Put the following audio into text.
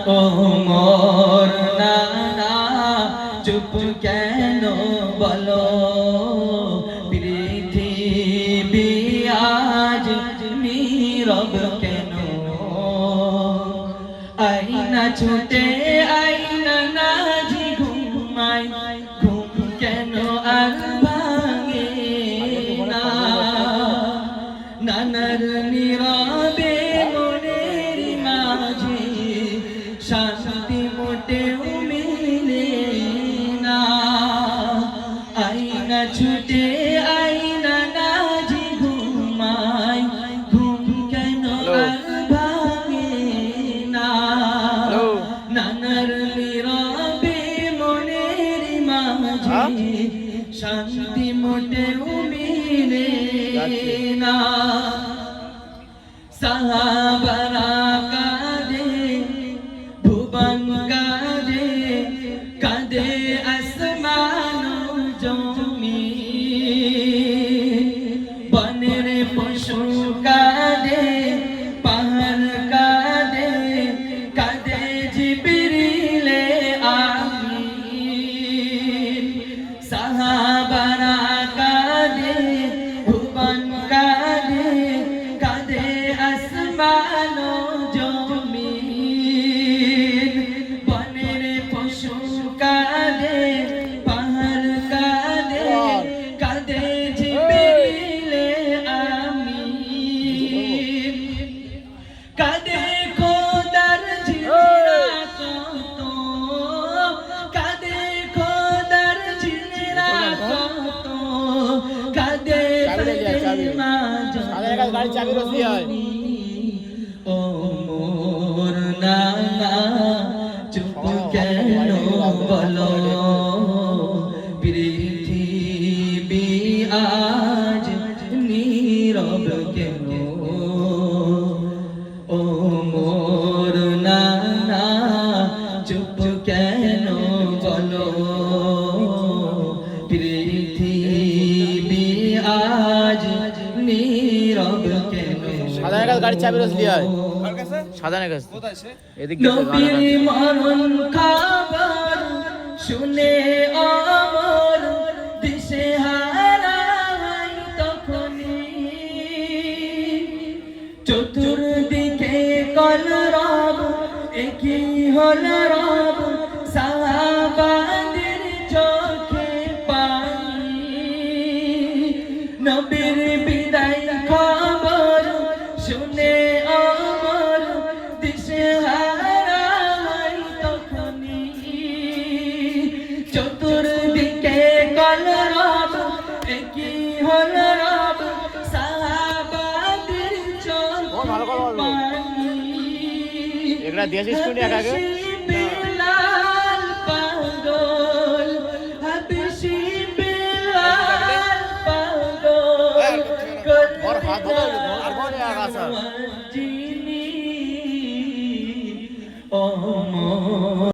ও মোর নানা চুপ কেন বলো পৃথিবী আজ নীরব কেন আইনা ছুটে আইনা নাজি ঘুমাই ঘুম কেন আর ভাঙে না নানার নীরবে মনের মাঝে শান্তি মোটেও মিলে না আইনা ছুটে আইনা নাজি ঘুমাই ঘুম কেন আর ভাঙে না নানার নীরবে মনের মাঝে শান্তি মোটেও মিলে না সাহাবারা কাঁদে ভুবন কাঁদে কাঁদে আসমান জমি বনের পশু কাঁদে পাহাড় কাঁদে কাঁদে জিবরিলে আমিন সাহাবারা কাঁদে ভুবন কাঁদে কাঁদে আসমান জমিন বনের পশু কাঁদে পাহাড় কাঁদে কাঁদে জিবরিলে আমিন কাঁদে খোদার জিনেরা কত কাঁদে খোদার জিনেরা কত কাঁদে ফাতেমা জননী ও মোর নানা চুপ কেন বলো পৃথিবী আজ নীরব কেন ও মোর নানা চুপ কেন বলো পৃথিবী আজ নীরব কেন সাধারণ গাড়ি চাবি রসলি হয় সাধারণ গাছ এদিকে নবীর মরণ খবর শুনে অমর দিশে হারাই তখনই চতুর্দিকে কলরব একই হল রব সাহাবাদের চোখে পানি নবীর বিদায় খবর শুনে অমর দিশে হারাই তখনই চতুর্দিকে কলরব একই হল রব সাহাবাদের চোখে পানি এগুলা দিয়েছিস কোন আগে বিলাল পাগল হাবশি বিলাল পাগল ওর হাত ধরে আর বলে আগাছা যিনি